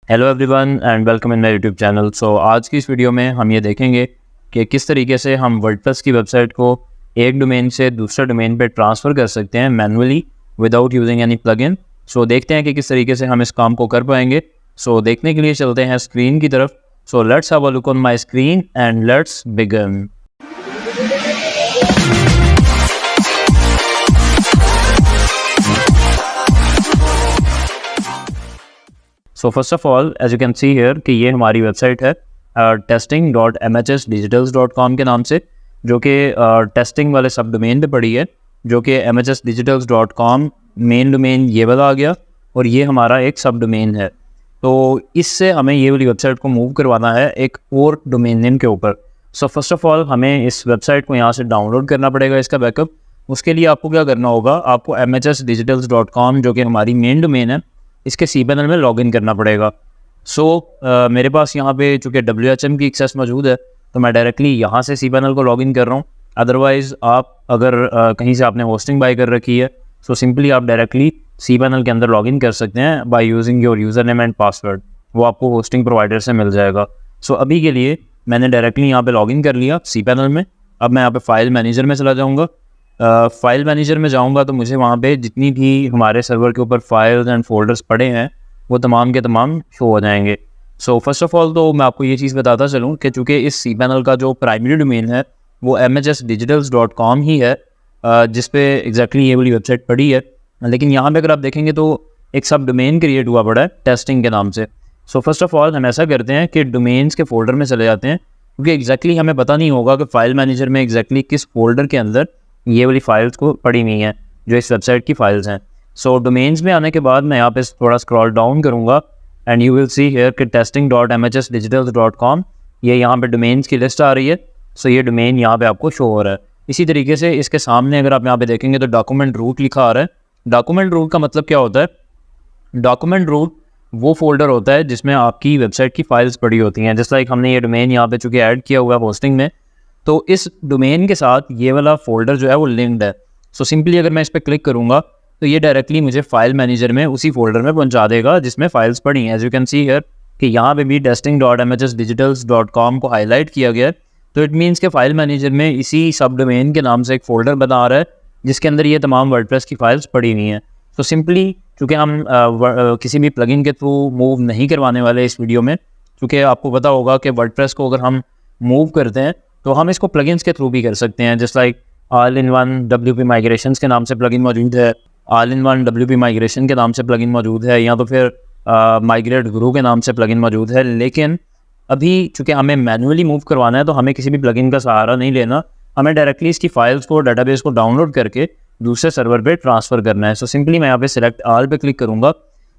Hello everyone and welcome in my YouTube channel. So आज की इस वीडियो में हम ये देखेंगे कि किस तरीके से हम वर्डप्रेस की वेबसाइट को एक डोमेन से दूसरे डोमेन पे ट्रांसफ़र कर सकते हैं manually without using any plugin. So देखते हैं कि किस तरीके से हम इस काम को कर पाएंगे। सो देखने के लिए चलते हैं स्क्रीन की तरफ। So let's have a look on my screen and let's begin. So first of all as you can see here कि ये हमारी वेबसाइट है testing.mhsdigitals.com के नाम से, जो कि टेस्टिंग वाले सब डोमेन पे पड़ी है, जो कि mhsdigitals.com मेन डोमेन ये वाला आ गया और ये हमारा एक सब डोमेन है। तो इससे हमें ये वाली वेबसाइट को मूव करवाना है एक और डोमेन नेम के ऊपर। सो फर्स्ट ऑफ ऑल हमें इस वेबसाइट को यहाँ से डाउनलोड करना पड़ेगा, इसका बैकअप। उसके लिए आपको क्या करना होगा, आपको mhsdigitals.com जो कि हमारी मेन डोमेन है, इसके cPanel में लॉगिन करना पड़ेगा। मेरे पास यहाँ पे चूँकि WHM की एक्सेस मौजूद है तो मैं डायरेक्टली यहाँ से cPanel को लॉगिन कर रहा हूँ। अदरवाइज़ आप अगर कहीं से आपने होस्टिंग बाय कर रखी है तो सिंपली आप डायरेक्टली cPanel के अंदर लॉगिन कर सकते हैं by using your user name and password. वो आपको होस्टिंग प्रोवाइडर से मिल जाएगा। अभी के लिए मैंने डायरेक्टली यहाँ पर लॉगिन कर लिया cPanel में। अब मैं यहाँ पर फाइल मैनेजर में चला जाऊँगा। फाइल मैनेजर में जाऊंगा तो मुझे वहाँ पे जितनी भी हमारे सर्वर के ऊपर फाइल्स एंड फोल्डर्स पड़े हैं वो तमाम के तमाम शो हो जाएंगे। फर्स्ट ऑफ ऑल तो मैं आपको ये चीज़ बताता चलूँ कि चूँकि इस cPanel का जो प्राइमरी डोमेन है वो mhsdigitals.com ही है, जिस पे एग्जैक्टली ये वाली वेबसाइट पड़ी है। लेकिन यहाँ पे अगर आप देखेंगे तो एक सब डोमेन क्रिएट हुआ पड़ा है टेस्टिंग के नाम से। फर्स्ट ऑफ ऑल हम ऐसा करते हैं कि डोमेन्स के फोल्डर में चले जाते हैं, क्योंकि एग्जैक्टली हमें पता नहीं होगा कि फाइल मैनेजर में एग्जैक्टली किस फोल्डर के अंदर ये वाली फाइल्स को पड़ी हुई हैं जो इस वेबसाइट की फाइल्स हैं। डोमेन्स में आने के बाद मैं यहाँ पे थोड़ा स्क्रॉल डाउन करूँगा and you will C here कि testing.mhsdigitals.com ये यहाँ पे डोमेन्स की लिस्ट आ रही है। ये डोमेन यहाँ पे आपको शो हो रहा है। इसी तरीके से इसके सामने अगर आप यहाँ पे देखेंगे तो डॉक्यूमेंट रूट लिखा आ रहा है। डॉक्यूमेंट रूट का मतलब क्या होता है? डॉक्यूमेंट रूट वो फोल्डर होता है जिसमें आपकी वेबसाइट की फाइल्स पड़ी होती हैं। जस्ट लाइक हमने ये डोमेन यहाँ पे चूँकि ऐड किया हुआ है होस्टिंग में, तो इस डोमेन के साथ ये वाला फोल्डर जो है वो लिंक्ड है। सिंपली अगर मैं इस पर क्लिक करूँगा तो ये डायरेक्टली मुझे फाइल मैनेजर में उसी फोल्डर में पहुँचा देगा जिसमें फाइल्स पड़ी हैं। As you can see here कि यहाँ पे भी testing.mhsdigitals.com को हाईलाइट किया गया है। तो इट मीन्स के फाइल मैनेजर में इसी सब डोमेन के नाम से एक फ़ोल्डर बना रहा है जिसके अंदर ये तमाम वर्डप्रेस की फाइल्स पड़ी हुई हैं। सिंपली चूँकि हम किसी भी प्लगइन के थ्रू मूव नहीं करवाने वाले इस वीडियो में, क्योंकि आपको पता होगा कि वर्डप्रेस को अगर हम मूव करते हैं तो हम इसको प्लगइन्स के थ्रू भी कर सकते हैं। Just like all in one WP migrations के नाम से प्लगइन मौजूद है, all in one WP migration के नाम से प्लगइन मौजूद है, या तो फिर माइग्रेट गुरु के नाम से प्लगइन मौजूद है। लेकिन अभी चूँकि हमें मैनुअली मूव करवाना है तो हमें किसी भी प्लगइन का सहारा नहीं लेना, हमें डायरेक्टली इसकी फाइल्स को, डाटाबेस को डाउनलोड करके दूसरे सर्वर पर ट्रांसफ़र करना है। सिंपली मैं यहाँ पे सिलेक्ट ऑल पे क्लिक करूँगा।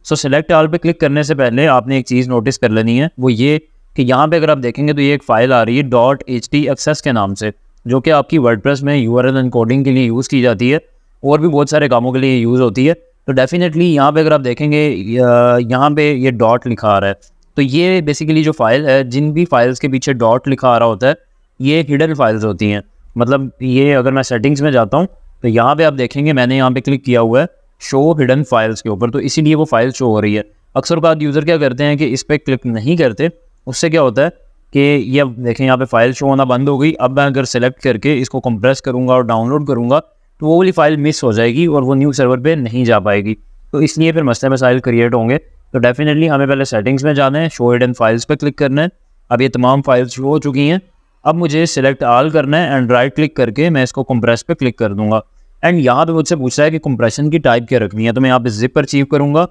सिलेक्ट ऑल पे क्लिक करने से पहले आपने एक चीज़ नोटिस कर लेनी है, वो ये कि यहाँ पे अगर आप देखेंगे तो ये एक फ़ाइल आ रही है .htaccess के नाम से, जो कि आपकी वर्डप्रेस में URL एनकोडिंग के लिए यूज़ की जाती है और भी बहुत सारे कामों के लिए यूज़ होती है। तो डेफिनेटली यहाँ पे अगर आप देखेंगे यहाँ पे ये डॉट लिखा आ रहा है, तो ये बेसिकली जो फाइल है, जिन भी फाइल्स के पीछे डॉट लिखा आ रहा होता है ये हिडन फाइल्स होती हैं। मतलब ये अगर मैं सेटिंग्स में जाता हूँ तो यहाँ पर आप देखेंगे मैंने यहाँ पर क्लिक किया हुआ है शो हिडन फाइल्स के ऊपर, तो इसीलिए वो फाइल शो हो रही है। अक्सर बात यूज़र क्या करते हैं कि इस पर क्लिक नहीं करते, उससे क्या होता है कि ये देखें यहाँ पे फाइल शो होना बंद हो गई। अब मैं अगर सेलेक्ट करके इसको कंप्रेस करूँगा और डाउनलोड करूँगा तो वो वाली फ़ाइल मिस हो जाएगी और वो न्यू सर्वर पे नहीं जा पाएगी। तो इसलिए फिर मसले मसाइल क्रिएट होंगे। तो डेफिनेटली हमें पहले सेटिंग्स में जाना है, शो हिडन फाइल्स पे क्लिक करना है। अब ये तमाम फाइल्स शो हो चुकी हैं। अब मुझे सिलेक्ट ऑल करना है एंड राइट क्लिक करके मैं इसको कंप्रेस पे क्लिक कर दूँगा। एंड यहाँ पर मुझसे पूछा है कि कंप्रेशन की टाइप क्या रखनी है, तो मैं यहाँ पर जिप अचीव करूँगा।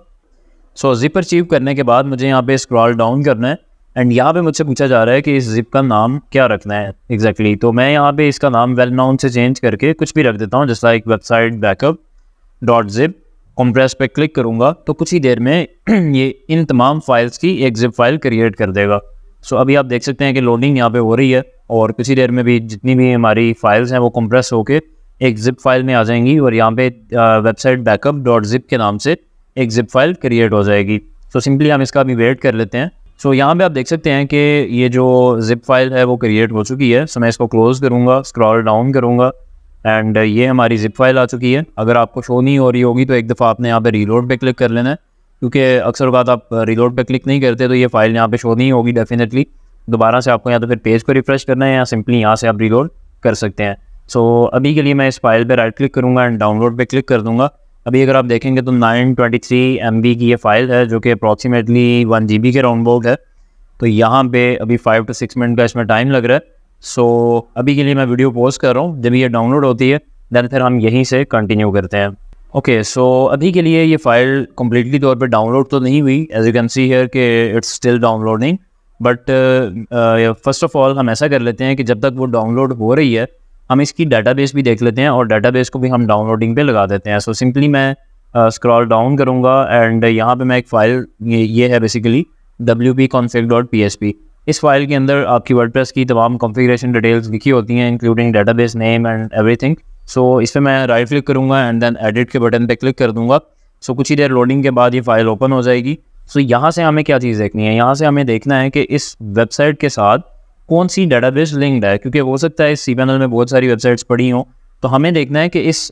जिप अचीव करने के बाद मुझे यहाँ पे स्क्रॉल डाउन करना है एंड यहाँ पे मुझसे पूछा जा रहा है कि इस जिप का नाम क्या रखना है एग्जैक्टली। तो मैं यहाँ पे इसका नाम वेल नाउन से चेंज करके कुछ भी रख देता हूँ, just like website backup .zip। Compress पे क्लिक करूँगा तो कुछ ही देर में ये इन तमाम फाइल्स की एक जिप फाइल क्रिएट कर देगा। अभी आप देख सकते हैं कि लोडिंग यहाँ पे हो रही है और कुछ ही देर में भी जितनी भी हमारी फाइल्स हैं वो कंप्रेस होके एक जिप फाइल में आ जाएंगी और यहाँ पे वेबसाइट बैकअप .zip के नाम से एक जिप फाइल क्रिएट हो जाएगी। सिंपली हम इसका भी वेट कर लेते हैं। यहाँ पे आप देख सकते हैं कि ये जो जिप फाइल है वो क्रिएट हो चुकी है। मैं इसको क्लोज़ करूँगा, स्क्रॉल डाउन करूँगा एंड ये हमारी जिप फाइल आ चुकी है। अगर आपको शो नहीं हो रही होगी तो एक दफ़ा आपने यहाँ पे रीलोड पे क्लिक कर लेना है क्योंकि अक्सर बात आप रीलोड पे क्लिक नहीं करते तो ये फ़ाइल यहाँ पे शो नहीं होगी डेफिनेटली। दोबारा से आपको या तो फिर पेज को रिफ़्रेश करना है या सिंपली यहाँ से आप रीलोड कर सकते हैं। सो अभी के लिए मैं इस फाइल पे राइट क्लिक करूँगा एंड डाउनलोड पे क्लिक कर दूँगा। अभी अगर आप देखेंगे तो 923 MB की ये फ़ाइल है जो कि अप्रॉक्सीमेटली 1 GB के राउंड अबाउट है। तो यहाँ पे अभी 5 to 6 मिनट का इसमें टाइम लग रहा है। सो अभी के लिए मैं वीडियो पॉज कर रहा हूँ, जब ये डाउनलोड होती है दैन फिर हम यहीं से कंटिन्यू करते हैं। ओके, सो अभी के लिए ये फ़ाइल कम्प्लीटली तौर पे डाउनलोड तो नहीं हुई, as you can see here कि it's still downloading. But first of all हम ऐसा कर लेते हैं कि जब तक वो डाउनलोड हो रही है हम इसकी डाटाबेस भी देख लेते हैं और डाटाबेस को भी हम डाउनलोडिंग पे लगा देते हैं। सो सिंपली मैं स्क्रॉल डाउन करूँगा एंड यहाँ पे मैं एक फ़ाइल, ये है बेसिकली wp-config.php। इस फाइल के अंदर आपकी वर्डप्रेस की तमाम कॉन्फ़िगरेशन डिटेल्स लिखी होती हैं including database name and everything. So इस पर मैं राइट क्लिक करूँगा एंड देन एडिट के बटन पे क्लिक कर दूँगा। सो कुछ ही देर लोडिंग के बाद ये फ़ाइल ओपन हो जाएगी। सो यहाँ से हमें क्या चीज़ देखनी है, यहाँ से हमें देखना है कि इस वेबसाइट के साथ कौन सी डाटाबेस लिंक्ड है, क्योंकि हो सकता है इस cPanel में बहुत सारी वेबसाइट्स पड़ी हों। तो हमें देखना है कि इस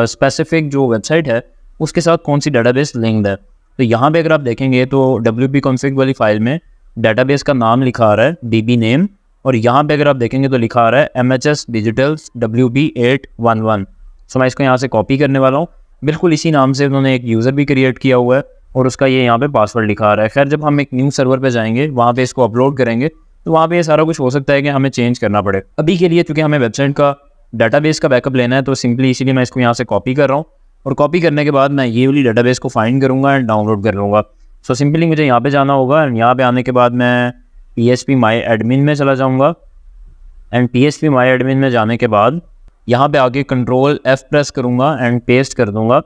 स्पेसिफिक जो वेबसाइट है उसके साथ कौन सी डाटाबेस लिंक्ड है। तो यहाँ पे अगर आप देखेंगे तो wp-config वाली फ़ाइल में डाटाबेस का नाम लिखा आ रहा है db name, और यहाँ पे अगर आप देखेंगे तो लिखा आ रहा है MHS Digitals WP811। सो मैं इसको यहाँ से कॉपी करने वाला हूँ। बिल्कुल इसी नाम से उन्होंने एक यूज़र भी क्रिएट किया हुआ है और उसका ये यहाँ पे पासवर्ड लिखा आ रहा है। खैर जब हम एक न्यू सर्वर पे जाएंगे, वहाँ पे इसको अपलोड करेंगे तो वहाँ पे ये सारा कुछ हो सकता है कि हमें चेंज करना पड़े। अभी के लिए चूँकि हमें वेबसाइट का डाटाबेस का बैकअप लेना है तो सिंपली इसीलिए मैं इसको यहाँ से कॉपी कर रहा हूँ, और कॉपी करने के बाद मैं ये वाली डाटाबेस को फाइंड करूँगा एंड डाउनलोड कर लूँगा। सो सिंपली मुझे यहाँ पे जाना होगा एंड यहाँ पे आने के बाद मैं php-my-admin में चला जाऊँगा एंड php-my-admin में जाने के बाद यहाँ पे आके Ctrl+F प्रेस करूँगा एंड पेस्ट कर दूँगा।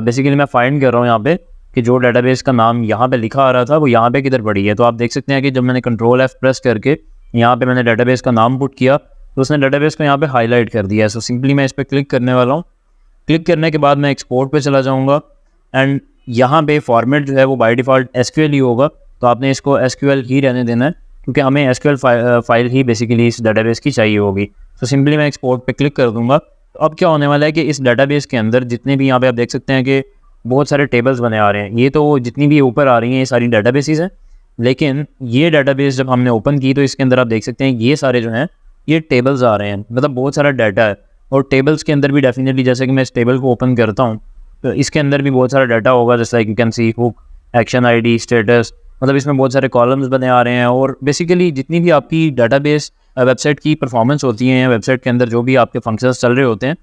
बेसिकली मैं फाइंड कर रहा हूँ यहाँ पे कि जो डाटाबेस का नाम यहाँ पे लिखा आ रहा था वो यहाँ पे किधर पड़ी है। तो आप देख सकते हैं कि जब मैंने Ctrl+F प्रेस करके यहाँ पे मैंने डाटाबेस का नाम पुट किया तो उसने डाटाबेस को यहाँ पे हाईलाइट कर दिया है। सो सिंपली मैं इस पर क्लिक करने वाला हूँ। क्लिक करने के बाद मैं एक्सपोर्ट पे चला जाऊँगा एंड यहाँ पे फॉर्मेट जो है वो बाय डिफ़ॉल्ट SQL ही होगा, तो आपने इसको SQL ही रहने देना है क्योंकि हमें SQL फाइल ही बेसिकली इस डाटाबेस की चाहिए होगी। तो सिंपली मैं एक्सपोर्ट पे क्लिक कर दूँगा। तो अब क्या होने वाला है कि इस डाटाबेस के अंदर जितने भी यहाँ पे आप देख सकते हैं कि बहुत सारे टेबल्स बने आ रहे हैं। ये तो जितनी भी ऊपर आ रही हैं ये सारी डाटाबेसेस हैं, लेकिन ये डाटाबेस जब हमने ओपन की तो इसके अंदर आप देख सकते हैं ये सारे जो हैं ये टेबल्स आ रहे हैं, मतलब बहुत सारा डाटा है। और टेबल्स के अंदर भी डेफिनेटली, जैसे कि मैं इस टेबल को ओपन करता हूँ तो इसके अंदर भी बहुत सारा डाटा होगा, जैसे like you can C hook, action ID, status, मतलब इसमें बहुत सारे कॉलम्स बने आ रहे हैं। और बेसिकली जितनी भी आपकी डाटाबेस वेबसाइट की परफॉर्मेंस होती है, वेबसाइट के अंदर जो भी आपके फंक्शंस चल रहे होते हैं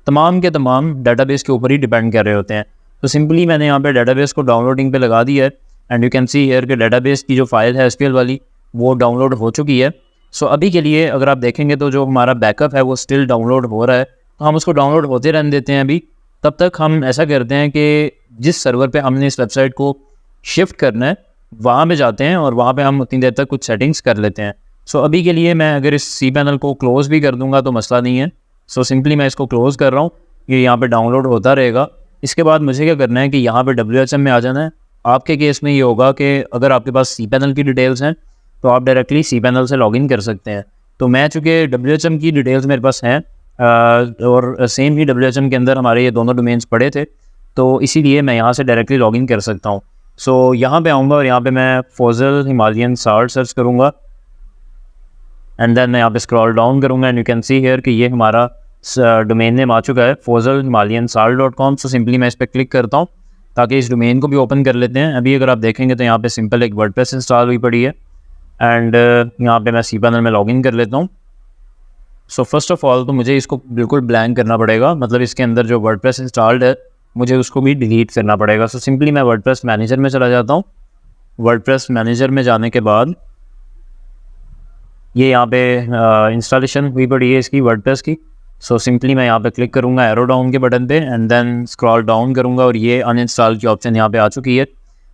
तमाम के तमाम डाटाबेस के ऊपर ही डिपेंड कर रहे होते हैं। तो सिंपली मैंने यहाँ पे डाटाबेस को डाउनलोडिंग पे लगा दिया है and you can see here कि डाटाबेस की जो फाइल है SQL वाली वो डाउनलोड हो चुकी है। सो अभी के लिए अगर आप देखेंगे तो जो हमारा बैकअप है वो स्टिल डाउनलोड हो रहा है, तो हम उसको डाउनलोड होते रहने देते हैं। अभी तब तक हम ऐसा करते हैं कि जिस सर्वर पे हमने इस वेबसाइट को शिफ्ट करना है वहाँ पे जाते हैं और वहाँ पे हम उतनी देर तक कुछ सेटिंग्स कर लेते हैं। सो अभी के लिए मैं अगर इस cPanel को क्लोज़ भी कर दूँगा तो मसला नहीं है। सो सिंपली मैं इसको क्लोज़ कर रहा हूँ, ये यहाँ पे डाउनलोड होता रहेगा। इसके बाद मुझे क्या करना है कि यहाँ पे WHM में आ जाना है। आपके केस में ये होगा कि अगर आपके पास cPanel की डिटेल्स हैं तो आप डायरेक्टली cPanel से लॉगिन कर सकते हैं। तो मैं चूँकि WHM की डिटेल्स मेरे पास हैं और सेम ही WHM के अंदर हमारे ये दोनों डोमेन्स पड़े थे, तो इसीलिए मैं यहाँ से डायरेक्टली लॉगिन कर सकता हूँ। सो यहाँ पे आऊँगा और यहाँ पे मैं Fossil Himalayan Salt सर्च करूँगा एंड देन मैं यहाँ पे स्क्रॉल डाउन करूँगा and you can see here कि ये हमारा डोमेन नेम आ चुका है fossilhimalayansalt.com। सो सिंपली मैं इस पर क्लिक करता हूँ ताकि इस डोमेन को भी ओपन कर लेते हैं। अभी अगर आप देखेंगे तो यहाँ पे सिंपल एक वर्डप्रेस इंस्टॉल हुई पड़ी है एंड यहाँ पे मैं cPanel में लॉगिन कर लेता हूँ। सो फर्स्ट ऑफ ऑल तो मुझे इसको बिल्कुल ब्लैंक करना पड़ेगा, मतलब इसके अंदर जो वर्डप्रेस इंस्टॉल्ड है मुझे उसको भी डिलीट करना पड़ेगा। सो सिंपली मैं वर्डप्रेस मैनेजर में चला जाता हूँ। वर्डप्रेस मैनेजर में जाने के बाद ये यहाँ पे इंस्टॉलेशन हुई पड़ी है इसकी वर्डप्रेस की। सो सिंपली मैं यहाँ पे क्लिक करूँगा एरो डाउन के बटन पे एंड देन स्क्रॉल डाउन करूँगा और ये अनइंस्टॉल की ऑप्शन यहाँ पे आ चुकी है।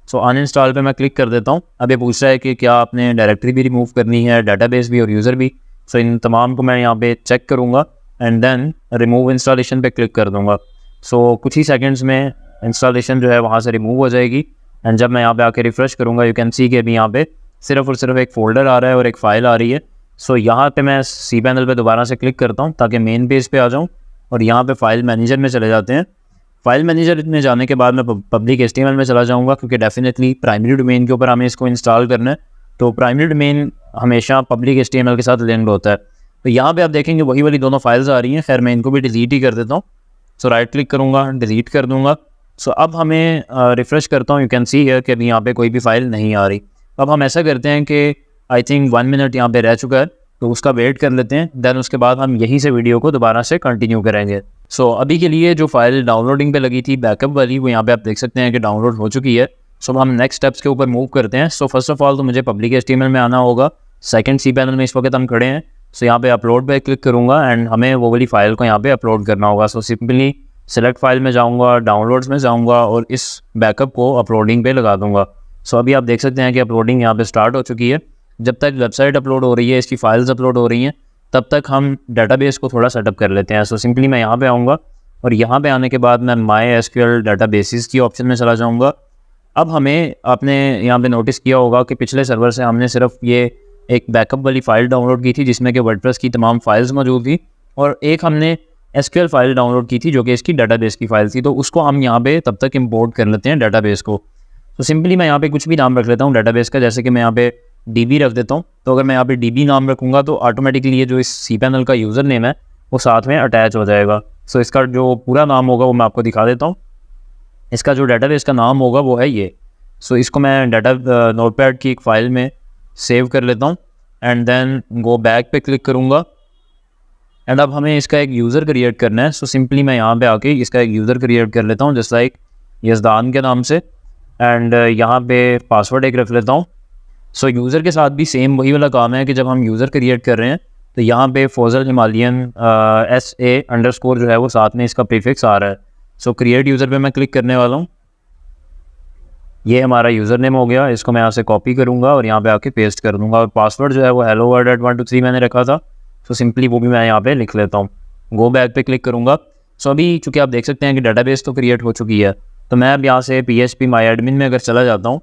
सो अनइंस्टॉल पे मैं क्लिक कर देता हूँ। अब ये पूछ रहा है कि क्या आपने डायरेक्टरी भी रिमूव करनी है, डाटाबेस भी और यूज़र भी। सो इन तमाम को मैं यहाँ पे चेक करूँगा एंड देन रिमूव इंस्टॉलेशन पे क्लिक कर दूँगा। सो कुछ ही सेकंड्स में इंस्टॉलेशन जो है वहाँ से रिमूव हो जाएगी एंड जब मैं यहाँ पे आके रिफ़्रेश करूँगा यू कैन सी कि अभी यहाँ पे सिर्फ और सिर्फ एक फ़ोल्डर आ रहा है और एक फ़ाइल आ रही है। सो यहाँ पे मैं cPanel पे दोबारा से क्लिक करता हूँ ताकि मेन पेज पे आ जाऊँ और यहाँ पे फ़ाइल मैनेजर में चले जाते हैं। फाइल मैनेजर में जाने के बाद मैं पब्लिक HTML में चला जाऊँगा, क्योंकि डेफिनेटली प्राइमरी डोमेन के ऊपर हमें इसको इंस्टॉल करना है। तो प्राइमरी डोमेन हमेशा पब्लिक HTML के साथ लिंक्ड होता है। तो यहाँ पे आप देखेंगे वही वाली दोनों फाइल्स आ रही हैं। खैर मैं इनको भी डिलीट ही कर देता हूँ। सो राइट क्लिक करूँगा, डिलीट कर दूँगा। सो अब हमें रिफ़्रेश करता हूँ, यू कैन सी हियर कि अभी यहाँ पे कोई भी फाइल नहीं आ रही। अब हम ऐसा करते हैं कि आई थिंक 1 मिनट यहाँ पे रह चुका है, तो उसका वेट कर लेते हैं। देन उसके बाद हम यहीं से वीडियो को दोबारा से कंटिन्यू करेंगे। सो अभी के लिए जो फाइल डाउनलोडिंग पे लगी थी बैकअप वाली, वो यहाँ पे आप देख सकते हैं कि डाउनलोड हो चुकी है। सो हम नेक्स्ट स्टेप्स के ऊपर मूव करते हैं। सो फर्स्ट ऑफ ऑल तो मुझे पब्लिक HTML में आना होगा। सेकंड cPanel में इस वक्त हम खड़े हैं। सो यहाँ पे अपलोड पे क्लिक करूँगा एंड हमें वो वाली फाइल को यहाँ पे अपलोड करना होगा। सो सिंपली सेलेक्ट फाइल में जाऊँगा, डाउनलोड्स में जाऊँगा और इस बैकअप को अपलोडिंग पे लगा दूँगा। सो अभी आप देख सकते हैं कि अपलोडिंग यहाँ पे स्टार्ट हो चुकी है। जब तक वेबसाइट अपलोड हो रही है, इसकी फाइल्स अपलोड हो रही हैं, तब तक हम डाटाबेस को थोड़ा सेटअप कर लेते हैं। सो सिंपली मैं यहाँ पे आऊँगा और यहाँ पे आने के बाद मैं MySQL डाटाबेसेस की ऑप्शन में चला जाऊँगा। अब हमें आपने यहाँ पे नोटिस किया होगा कि पिछले सर्वर से हमने सिर्फ ये एक बैकअप वाली फ़ाइल डाउनलोड की थी जिसमें कि वर्डप्रेस की तमाम फाइल्स मौजूद थी, और एक हमने SQL फाइल डाउनलोड की थी जो कि इसकी डाटाबेस की फ़ाइल थी। तो उसको हम यहाँ पे तब तक इंपोर्ट कर लेते हैं डाटाबेस को। तो सिंपली मैं यहाँ पे कुछ भी नाम रख लेता हूँ डाटाबेस का, जैसे कि मैं यहाँ पे DB रख देता हूँ। तो अगर मैं यहाँ पे DB नाम रखूँगा तो ऑटोमेटिकली ये जो इस cPanel का यूज़र नेम है वो साथ में अटैच हो जाएगा। सो इसका जो पूरा नाम होगा वो मैं आपको दिखा देता हूँ। इसका जो डाटाबेस का नाम होगा वो है ये। सो इसको मैं डाटा नोटपैड की एक फ़ाइल में सेव कर लेता हूँ एंड देन गो बैक पे क्लिक करूँगा। एंड अब हमें इसका एक यूज़र क्रिएट करना है। सो सिंपली मैं यहाँ पे आके इसका एक यूज़र क्रिएट कर लेता हूँ, जस्ट लाइक यज़दान के नाम से। एंड यहाँ पे पासवर्ड एक रख लेता हूँ। सो यूज़र के साथ भी सेम वही वाला काम है कि जब हम यूज़र क्रिएट कर रहे हैं तो यहाँ पे फौजल हिमालयन SA_ जो है वो साथ में इसका प्रीफिक्स आ रहा है। सो क्रिएट यूज़र पे मैं क्लिक करने वाला हूँ। ये हमारा यूज़र नेम हो गया। इसको मैं यहाँ से कॉपी करूँगा और यहाँ पे आके पेस्ट कर दूँगा। और पासवर्ड जो है वो helloworld@123 मैंने रखा था। सो सिंपली वो भी मैं यहाँ पे लिख लेता हूँ। गो बैक पे क्लिक करूँगा। सो अभी चूँकि आप देख सकते हैं कि डाटाबेस तो क्रिएट हो चुकी है, तो मैं अब यहाँ से PHP MyAdmin में अगर चला जाता हूँ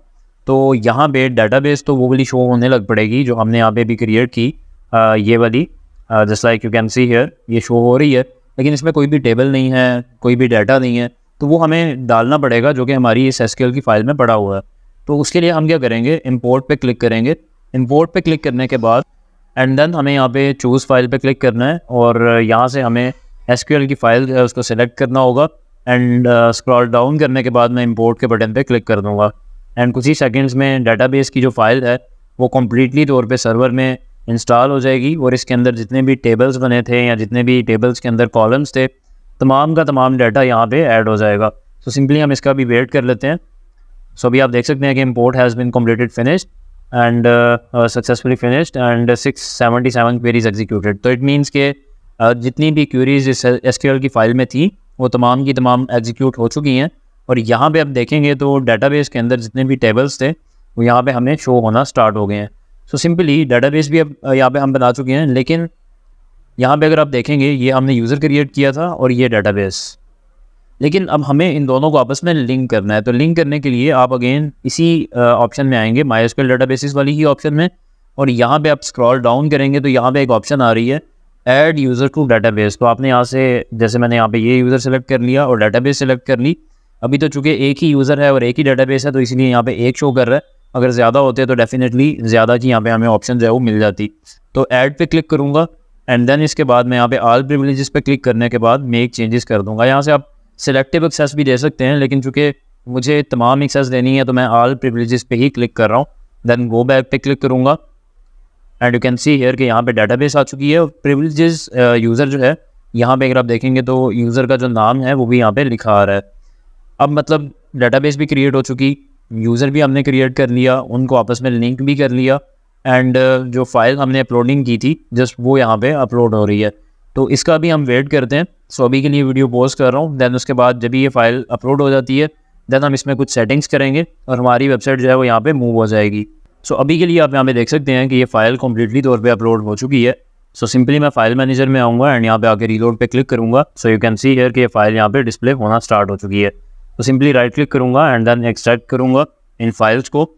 तो यहाँ पे डाटाबेस तो वो वाली शो होने लग पड़ेगी जो हमने यहाँ पे भी क्रिएट की, ये वाली, just like you can see here, ये शो हो रही है। लेकिन इसमें कोई भी टेबल नहीं है, कोई भी डाटा नहीं है, तो वो हमें डालना पड़ेगा जो कि हमारी इस SQL की फ़ाइल में पड़ा हुआ है। तो उसके लिए हम क्या करेंगे, इंपोर्ट पे क्लिक करेंगे। इंपोर्ट पे क्लिक करने के बाद एंड देन हमें यहाँ पे चूज़ फाइल पे क्लिक करना है और यहाँ से हमें SQL की फ़ाइल जो है उसको सेलेक्ट करना होगा। एंड स्क्रॉल डाउन करने के बाद मैं इंपोर्ट के बटन पे क्लिक कर दूँगा एंड कुछ ही सेकंड्स में डाटाबेस की जो फ़ाइल है वो कम्प्लीटली तौर पे सर्वर में इंस्टॉल हो जाएगी और इसके अंदर जितने भी टेबल्स बने थे या जितने भी टेबल्स के अंदर कॉलम्स थे, तमाम का तमाम डाटा यहाँ पे ऐड हो जाएगा। तो सिंपली हम इसका भी वेट कर लेते हैं। सो अभी आप देख सकते हैं कि import has been completed finished and successfully finished and 677 queries executed. तो इट मीन्स के जितनी भी क्वेरीज इस SQL की फ़ाइल में थी वो तमाम की तमाम एग्जीक्यूट हो चुकी हैं। और यहाँ पे आप देखेंगे तो डाटाबेस के अंदर जितने भी टेबल्स थे वो यहाँ पे हमें शो होना स्टार्ट हो गए हैं। सो सिंपली डाटाबेस भी अब यहाँ पे हम बना चुके हैं। लेकिन यहाँ पे अगर आप देखेंगे ये हमने यूज़र क्रिएट किया था और ये डाटाबेस, लेकिन अब हमें इन दोनों को आपस में लिंक करना है। तो लिंक करने के लिए आप अगेन इसी ऑप्शन में आएंगे, MySQL डाटाबेसेस वाली ही ऑप्शन में, और यहाँ पे आप स्क्रॉल डाउन करेंगे तो यहाँ पे एक ऑप्शन आ रही है ऐड यूज़र टू डाटाबेस। तो आपने यहाँ से, जैसे मैंने यहाँ पे ये यूज़र सेलेक्ट कर लिया और डाटाबेस सेलेक्ट कर ली। अभी तो चूँकि एक ही यूज़र है और एक ही डाटाबेस है तो इसलिए यहाँ पे एक शो कर रहा है। अगर ज़्यादा होते तो डेफिनेटली ज़्यादा की यहाँ पे हमें ऑप्शन जो है वो मिल जाती। तो ऐड पे क्लिक करूँगा एंड देन इसके बाद मैं यहाँ पे ऑल प्रिविलेजेस पे क्लिक करने के बाद मेक चेंजेस कर दूँगा। यहाँ से आप सिलेक्टिव एक्सेस भी दे सकते हैं, लेकिन चूँकि मुझे तमाम एक्सेस देनी है तो मैं ऑल प्रिविलेजेस पे ही क्लिक कर रहा हूँ। देन गो बैक पे क्लिक करूँगा and you can see here कि यहाँ पे डाटाबेस आ चुकी है और प्रिविलेजेस यूज़र जो है यहाँ पे अगर आप देखेंगे तो यूज़र का जो नाम है वो भी यहाँ पे लिखा आ रहा है। अब मतलब डाटाबेस भी क्रिएट हो चुकी, यूज़र भी हमने क्रिएट कर लिया, उनको आपस में लिंक भी कर लिया एंड जो फाइल हमने अपलोडिंग की थी जस्ट वो यहाँ पे अपलोड हो रही है। तो इसका भी हम वेट करते हैं। सो अभी के लिए वीडियो पॉज कर रहा हूँ। देन उसके बाद जब ये फाइल अपलोड हो जाती है देन हम इसमें कुछ सेटिंग्स करेंगे और हमारी वेबसाइट जो है वो यहाँ पे मूव हो जाएगी। सो अभी के लिए आप यहाँ पे देख सकते हैं कि ये फ़ाइल कम्प्लीटली तौर पे अपलोड हो चुकी है। सो सिंपली मैं फाइल मैनेजर में आऊँगा एंड यहाँ पे आके रीलोड पे क्लिक करूँगा। So you can see here कि ये फाइल यहाँ पे डिस्प्ले होना स्टार्ट हो चुकी है। तो सिंपली राइट क्लिक करूँगा एंड देन एक्सट्रैक्ट करूँगा इन फाइल्स को।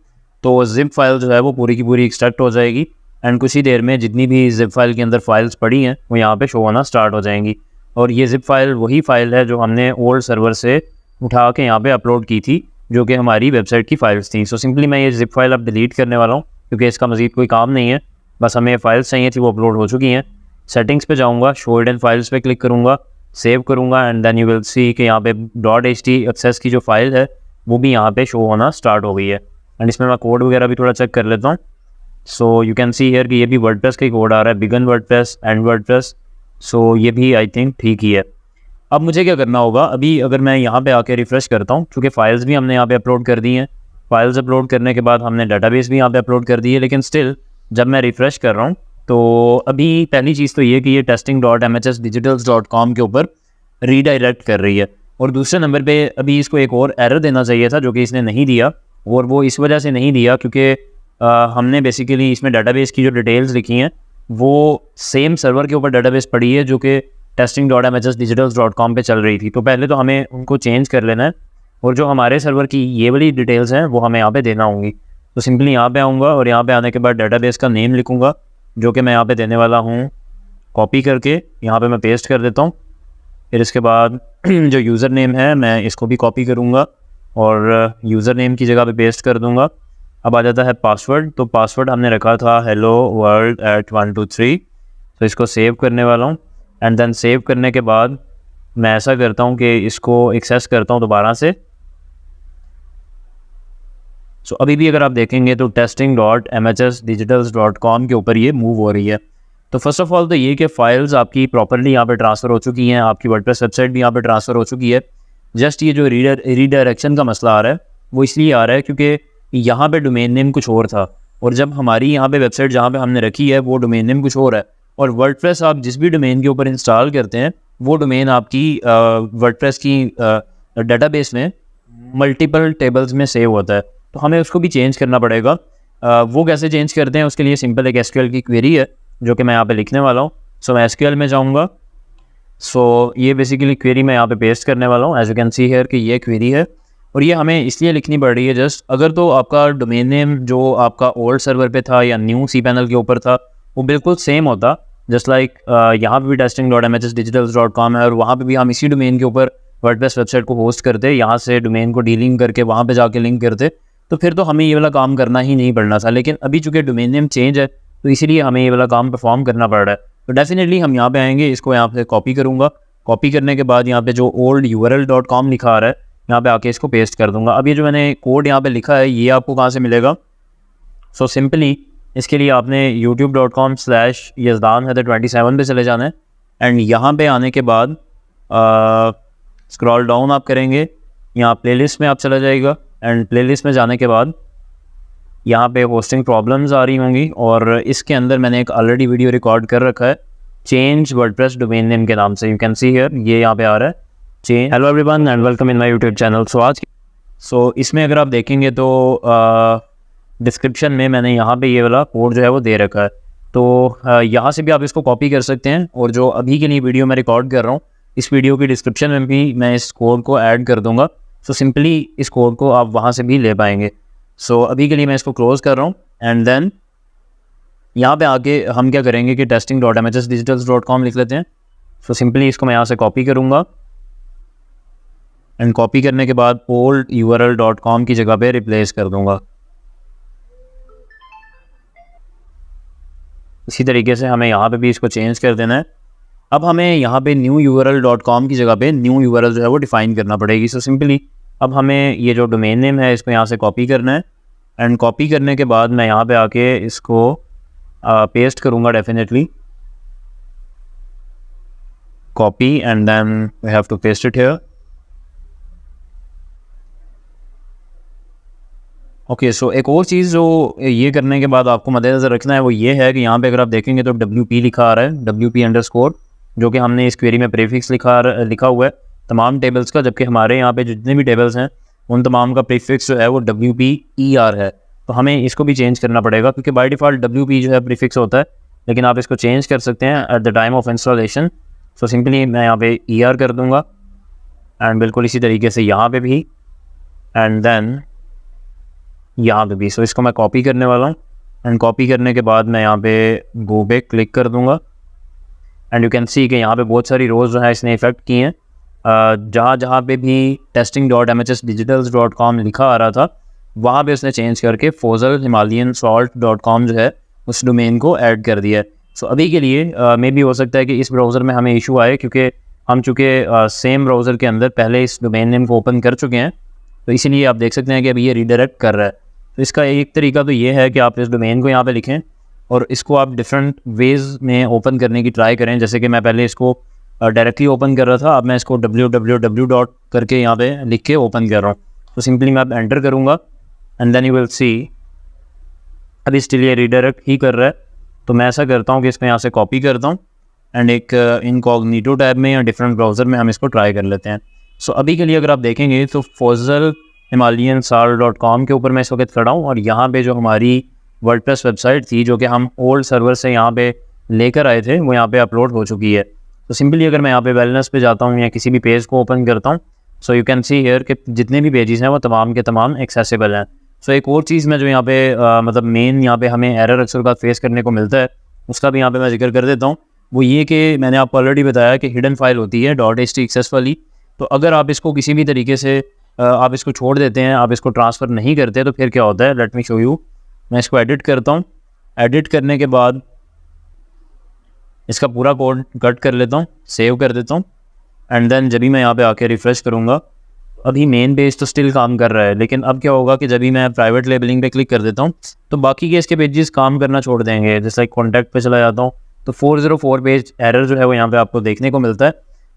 तो जिप फाइल जो है वो पूरी की पूरी एक्सट्रैक्ट हो जाएगी एंड कुछ ही देर में जितनी भी जिप फाइल के अंदर फाइल्स पड़ी हैं वो यहाँ पे शो होना स्टार्ट हो जाएंगी। और ये जिप फाइल वही फाइल है जो हमने ओल्ड सर्वर से उठा के यहाँ पे अपलोड की थी, जो कि हमारी वेबसाइट की फ़ाइल्स थी। सो सिंपली मैं ये ज़िप फाइल अब डिलीट करने वाला हूँ, क्योंकि इसका मज़ीद कोई काम नहीं है, बस हमें फाइल्स चाहिए थी, वो अपलोड हो चुकी हैं। सेटिंग्स पे जाऊँगा, शो हिडन फाइल्स पे क्लिक करूँगा, सेव करूँगा, and then you will see कि यहाँ पे .htxs की जो फाइल है वो भी यहाँ पे शो होना स्टार्ट हो गई है। एंड इसमें मैं कोड वगैरह भी थोड़ा चेक कर लेता हूँ। So you can see here कि ये भी वर्डप्रेस का ही कोड आ रहा है, बिगन वर्डप्रेस, एंड वर्डप्रेस। सो ये भी आई थिंक ठीक ही है। अब मुझे क्या करना होगा, अभी अगर मैं यहाँ पे आके रिफ़्रेश करता हूँ, क्योंकि फ़ाइल्स भी हमने यहाँ पे अपलोड कर दी हैं, फाइल्स अपलोड करने के बाद हमने डाटाबेस भी यहाँ पे अपलोड कर दी है, लेकिन स्टिल जब मैं रिफ़्रेश कर रहा हूँ तो अभी पहली चीज़ तो ये कि ये testing.mhsdigitals.com के ऊपर रीडायरेक्ट कर रही है। और दूसरे नंबर पे अभी इसको एक और एरर देना चाहिए था, जो कि इसने नहीं दिया, और वो इस वजह से नहीं दिया क्योंकि हमने बेसिकली इसमें डाटाबेस की जो डिटेल्स लिखी हैं वो सेम सर्वर के ऊपर डाटाबेस पड़ी है, जो कि testing.mhsdigitals.com पे चल रही थी। तो पहले तो हमें उनको चेंज कर लेना है, और जो हमारे सर्वर की ये वाली डिटेल्स हैं वो हमें यहाँ पे देना होंगी। तो सिंपली यहाँ पे आऊँगा, और यहाँ पे आने के बाद डाटाबेस का नेम लिखूँगा, जो कि मैं यहाँ पे देने वाला हूँ कॉपी करके, यहाँ पे मैं पेस्ट कर देता हूँ। फिर इसके बाद जो यूज़र नेम है मैं इसको भी कॉपी करूँगा और यूज़र नेम की जगह पे पेस्ट कर दूँगा। अब आ जाता है पासवर्ड, तो पासवर्ड हमने रखा था hello world @123। तो इसको सेव करने वाला हूँ, एंड देन सेव करने के बाद मैं ऐसा करता हूँ कि इसको एक्सेस करता हूँ दोबारा से। सो अभी भी अगर आप देखेंगे तो testing.mhsdigitals.com के ऊपर ये मूव हो रही है। तो फर्स्ट ऑफ ऑल तो ये कि फ़ाइल्स आपकी प्रॉपरली यहाँ पे ट्रांसफ़र हो चुकी हैं, आपकी वर्डप्रेस वेबसाइट भी यहाँ पे ट्रांसफ़र हो चुकी है। जस्ट ये जो रीडायरेक्शन का मसला आ रहा है वो इसलिए आ रहा है क्योंकि यहाँ पे डोमेन नेम कुछ और था, और जब हमारी यहाँ पे वेबसाइट जहाँ पे हमने रखी है वो डोमेन नेम कुछ और है। और वर्डप्रेस आप जिस भी डोमेन के ऊपर इंस्टॉल करते हैं वो डोमेन आपकी वर्डप्रेस की डाटाबेस में मल्टीपल टेबल्स में सेव होता है, तो हमें उसको भी चेंज करना पड़ेगा। वो कैसे चेंज करते हैं, उसके लिए सिंपल एक एसक्यूएल की क्वेरी है जो कि मैं यहाँ पे लिखने वाला हूँ। सो मैं एसक्यूएल में जाऊँगा। सो ये बेसिकली क्वेरी मैं यहाँ पे पेस्ट करने वाला हूँ। As you can see here कि ये क्वेरी है, और ये हमें इसलिए लिखनी पड़ रही है जस्ट अगर तो आपका डोमेन नेम जो आपका ओल्ड सर्वर पे था या न्यू cPanel के ऊपर था वो बिल्कुल सेम होता, जस्ट लाइक यहाँ पे भी testing.mhsdigitals.com है, और वहाँ पे भी हम इसी डोमेन के ऊपर वर्डप्रेस वेबसाइट को होस्ट करते, यहाँ से डोमेन को डीलिंग करके वहाँ पे जाके लिंक करते, तो फिर तो हमें ये वाला काम करना ही नहीं पड़ना था। लेकिन अभी चूँकि डोमेन नेम चेंज है तो इसीलिए हमें ये वाला काम परफॉर्म करना पड़ रहा है। तो डेफिनेटली हम यहाँ पे आएंगे, इसको यहाँ पे कॉपी करूँगा, कॉपी करने के बाद यहाँ पे जो old url.com लिखा आ रहा है यहाँ पे आके इसको पेस्ट कर दूंगा। अब ये जो मैंने कोड यहाँ पे लिखा है ये आपको कहाँ से मिलेगा? सो सिंपली इसके लिए आपने youtube.com/yazdan27 पे चले जाना है, एंड यहाँ पे आने के बाद स्क्रॉल डाउन आप करेंगे, यहाँ प्लेलिस्ट में आप चला जाएगा, एंड प्लेलिस्ट में जाने के बाद यहाँ पे होस्टिंग प्रॉब्लम्स आ रही होंगी, और इसके अंदर मैंने एक ऑलरेडी वीडियो रिकॉर्ड कर रखा है चेंज वर्डप्रेस डोमेन नेम के नाम से। यू कैन सी हियर ये यहाँ पे आ रहा है change. Hello everyone and welcome in my YouTube channel. So इसमें अगर आप देखेंगे तो डिस्क्रिप्शन में मैंने यहाँ पे ये वाला कोड जो है वो दे रखा है, तो यहाँ से भी आप इसको कॉपी कर सकते हैं, और जो अभी के लिए वीडियो मैं रिकॉर्ड कर रहा हूँ इस वीडियो की डिस्क्रिप्शन में भी मैं इस कोड को ऐड कर दूँगा। सो सिंपली इस कोड को आप वहाँ से भी ले पाएंगे। सो अभी के लिए मैं इसको क्लोज़ कर रहा हूँ, एंड देन यहाँ पे आके हम क्या करेंगे कि testing.mhsdigitals.com लिख लेते हैं। सो सिंपली इसको मैं यहाँ से कॉपी करूँगा, एंड कॉपी करने के बाद old url.com की जगह पे रिप्लेस कर दूँगा। इसी तरीके से हमें यहाँ पे भी इसको चेंज कर देना है। अब हमें यहाँ पे new url.com की जगह पे न्यू URL जो है वो डिफ़ाइन करना पड़ेगी। सो सिंपली अब हमें ये जो डोमेन नेम है इसको यहाँ से कॉपी करना है, एंड कॉपी करने के बाद मैं यहाँ पे आके इसको पेस्ट करूँगा definitely, copy, and then we have to paste it here. Okay, so एक और चीज़ जो ये करने के बाद आपको मद्देनज़र रखना है वो ये है कि यहाँ पे अगर आप देखेंगे तो WP लिखा आ रहा है, WP_, जो कि हमने इस क्वेरी में प्रीफिक्स लिखा हुआ है तमाम टेबल्स का, जबकि हमारे यहाँ पे जितने भी टेबल्स हैं उन तमाम का प्रीफिक्स जो है वो WPER है। तो हमें इसको भी चेंज करना पड़ेगा, क्योंकि बाय डिफ़ॉल्ट WP जो है प्रीफिक्स होता है, लेकिन आप इसको चेंज कर सकते हैं at the time of installation. So simply मैं यहाँ पे ER कर दूँगा, एंड बिल्कुल इसी तरीके से यहाँ पे भी, एंड देन यहाँ पे भी। सो इसको मैं कॉपी करने वाला हूँ, एंड कॉपी करने के बाद मैं यहाँ पे गो पे क्लिक कर दूँगा, एंड यू कैन सी कि यहाँ पे बहुत सारी रोज़ जो है इसने इफेक्ट की हैं। जहाँ जहाँ पे भी testing.mhsdigitals.com लिखा आ रहा था वहाँ पे उसने चेंज करके fossil-himalayan-salt.com जो है उस डोमेन को ऐड कर दिया है। सो अभी के लिए मे भी हो सकता है कि इस ब्राउज़र में हमें इशू आए, क्योंकि हम चूँकि सेम ब्राउज़र के अंदर पहले इस डोमेन नेम को ओपन कर चुके हैं, तो इसीलिए आप देख सकते हैं कि अभी ये रीडायरेक्ट कर रहा है। तो इसका एक तरीका तो ये है कि आप इस डोमेन को यहाँ पे लिखें और इसको आप डिफरेंट वेज़ में ओपन करने की ट्राई करें। जैसे कि मैं पहले इसको डायरेक्टली ओपन कर रहा था, अब मैं इसको www. करके यहाँ पे लिख के ओपन कर रहा हूँ। तो सिंपली मैं अब एंटर करूँगा and then you will see अभी स्टिल ये रीडायरेक्ट ही कर रहा है। तो मैं ऐसा करता हूँ कि इसको यहाँ से कॉपी करता हूँ एंड एक इनकॉग्निटो टैब में या डिफरेंट ब्राउज़र में हम इसको ट्राई कर लेते हैं। सो अभी के लिए अगर आप देखेंगे तो fossil-himalayan-salt.com के ऊपर मैं इस वक्त खड़ा हूँ और यहाँ पे जो हमारी वर्डप्रेस वेबसाइट थी जो कि हम ओल्ड सर्वर से यहाँ पे लेकर आए थे वो यहाँ पे अपलोड हो चुकी है। तो सिंपली अगर मैं यहाँ पे वेलनेस पे जाता हूँ या किसी भी पेज को ओपन करता हूँ, so you can see here कि जितने भी पेजेस हैं वो तमाम के तमाम एक्सेसिबल हैं। सो एक और चीज़ में जो यहाँ पे मतलब मेन यहाँ पे हमें एरर अक्सर का फेस करने को मिलता है, उसका भी यहाँ पे मैं जिक्र कर देता हूँ। वो ये कि मैंने आपको ऑलरेडी बताया कि हिडन फाइल होती है .htxs वाली। तो अगर आप इसको किसी भी तरीके से आप इसको छोड़ देते हैं, आप इसको ट्रांसफ़र नहीं करते, तो फिर क्या होता है, लेट मी शो यू। मैं इसको एडिट करता हूँ। एडिट करने के बाद इसका पूरा कोड कट कर लेता हूँ, सेव कर देता हूँ एंड देन जब भी मैं यहाँ पे आके रिफ़्रेश करूँगा, अभी मेन पेज तो स्टिल काम कर रहा है, लेकिन अब क्या होगा कि जब भी मैं प्राइवेट लेबलिंग पे क्लिक कर देता हूँ तो बाकी के इसके पेजेस काम करना छोड़ देंगे। जैसे लाइक कॉन्टैक्ट पे चला जाता हूँ तो 404 पेज एरर जो है वो यहाँ पे आपको देखने को मिलता है।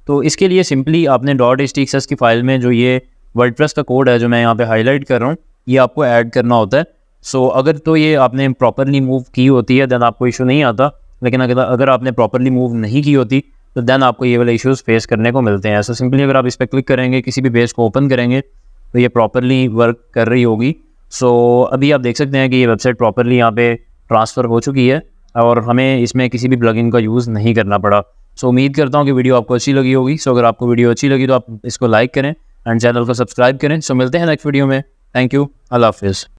तो इसके लिए सिंपली आपने .htxs की फाइल में जो ये वर्डप्रेस का कोड है जो मैं यहाँ पे हाईलाइट कर रहा हूँ, ये आपको ऐड करना होता है। सो अगर तो ये आपने प्रॉपरली मूव की होती है देन आपको इशू नहीं आता, लेकिन अगर आपने प्रॉपरली मूव नहीं की होती तो देन आपको ये वाले इश्यूज़ फेस करने को मिलते हैं। सो सिंपली अगर आप इस पर क्लिक करेंगे, किसी भी पेज को ओपन करेंगे तो ये प्रॉपरली वर्क कर रही होगी। सो अभी आप देख सकते हैं कि ये वेबसाइट प्रॉपरली यहाँ पे ट्रांसफ़र हो चुकी है और हमें इसमें किसी भी प्लगइन का यूज़ नहीं करना पड़ा। सो उम्मीद करता हूँ कि वीडियो आपको अच्छी लगी होगी। सो अगर आपको वीडियो अच्छी लगी तो आप इसको लाइक करें एंड चैनल को सब्सक्राइब करें। सो मिलते हैं नेक्स्ट वीडियो में। Thank you. अल्लाह हाफिज़।